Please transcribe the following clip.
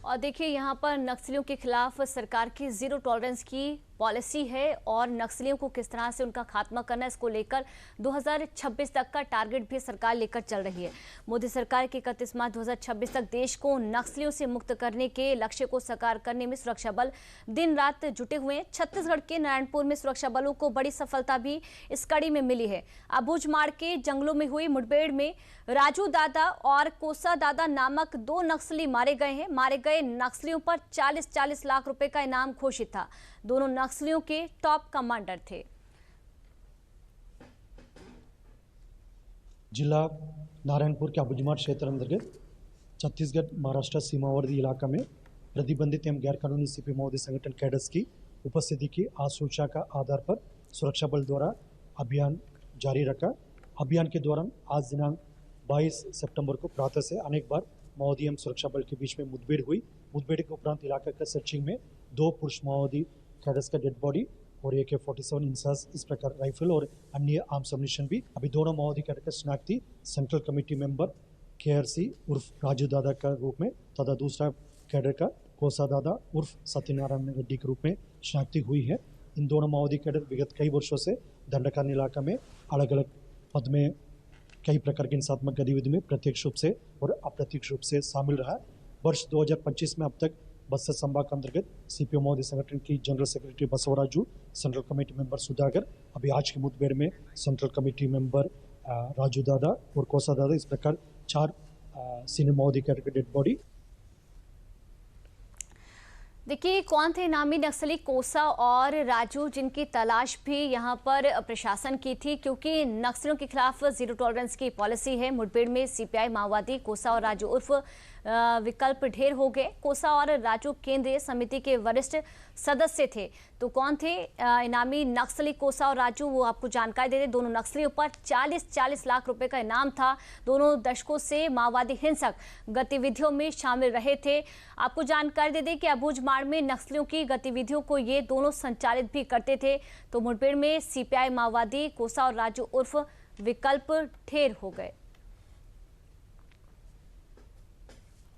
और देखिए यहाँ पर नक्सलियों के खिलाफ सरकार की जीरो टॉलरेंस की पॉलिसी है और नक्सलियों को किस तरह से उनका खात्मा करना है इसको लेकर 2026 तक का टारगेट भी सरकार लेकर चल रही है। मोदी सरकार के 31 मार्च 2026 तक देश को नक्सलियों से मुक्त करने के लक्ष्य को साकार करने में सुरक्षा बल दिन रात जुटे हुए हैं। छत्तीसगढ़ के नारायणपुर में सुरक्षा बलों को बड़ी सफलता भी इस कड़ी में मिली है। अबूझमाड़ के जंगलों में हुई मुठभेड़ में राजू दादा और कोसा दादा नामक 2 नक्सली मारे गए हैं। मारे गए नक्सलियों पर 40-40 लाख रुपए का इनाम घोषित था। दोनों नक्सलियों के टॉप कमांडर थे। जिला नारायणपुर के अबूझमाड़ क्षेत्र अंतर्गत छत्तीसगढ़ महाराष्ट्र सीमावर्ती इलाका में प्रतिबंधित एवं गैर कानूनी सीपी महोदय संगठन कैडर्स की उपस्थिति की आसूचना का आधार पर सुरक्षा बल द्वारा अभियान जारी रखा। अभियान के दौरान आज दिनांक 22 सितंबर को प्रातः से अनेक बार माओवादी एवं सुरक्षा बल के बीच में मुठभेड़ हुई। मुठभेड़ के उपरांत इलाका का सर्चिंग में 2 पुरुष माओवादी कैडर्स का डेड बॉडी और AK-47 इंसास इस प्रकार राइफल और अन्य आर्म्स एम्युनिशन भी। अभी दोनों माओवादी कैडर का शनाख्ती सेंट्रल कमेटी मेंबर KRC उर्फ राजू दादा का रूप में तथा दूसरा कैडर का कोसा दादा उर्फ सत्यनारायण रेड्डी के रूप में शनाख्ती हुई है। इन दोनों माओवादी कैडर विगत कई वर्षों से दंडकारण्य इलाका में अलग अलग पद में कई प्रकार की हिंसात्मक गतिविधि में प्रत्यक्ष रूप से और अप्रत्यक्ष रूप से शामिल रहा। वर्ष 2025 में अब तक बस्तर संभाग के अंतर्गत CPO महोदय संगठन की general secretary Basavaraju, central committee member Sudhakar, अभी आज की मुठभेड़ में सेंट्रल कमेटी मेंबर राजू दादा और कोसा दादा, इस प्रकार 4 सीनियर महोदय कैडर के डेड बॉडी। देखिए कौन थे नामी नक्सली कोसा और राजू, जिनकी तलाश भी यहां पर प्रशासन की थी, क्योंकि नक्सलियों के खिलाफ जीरो टॉलरेंस की पॉलिसी है। मुठभेड़ में CPI माओवादी कोसा और राजू उर्फ विकल्प ढेर हो गए। कोसा और राजू केंद्रीय समिति के वरिष्ठ सदस्य थे। तो कौन थे इनामी नक्सली कोसा और राजू, वो आपको जानकारी दे दें। दोनों नक्सलियों पर 40-40 लाख रुपए का इनाम था। दोनों दशकों से माओवादी हिंसक गतिविधियों में शामिल रहे थे। आपको जानकारी दे दें कि अबूझमाड़ में नक्सलियों की गतिविधियों को ये दोनों संचालित भी करते थे। तो मुठभेड़ में CPI माओवादी कोसा और राजू उर्फ विकल्प ढेर हो गए।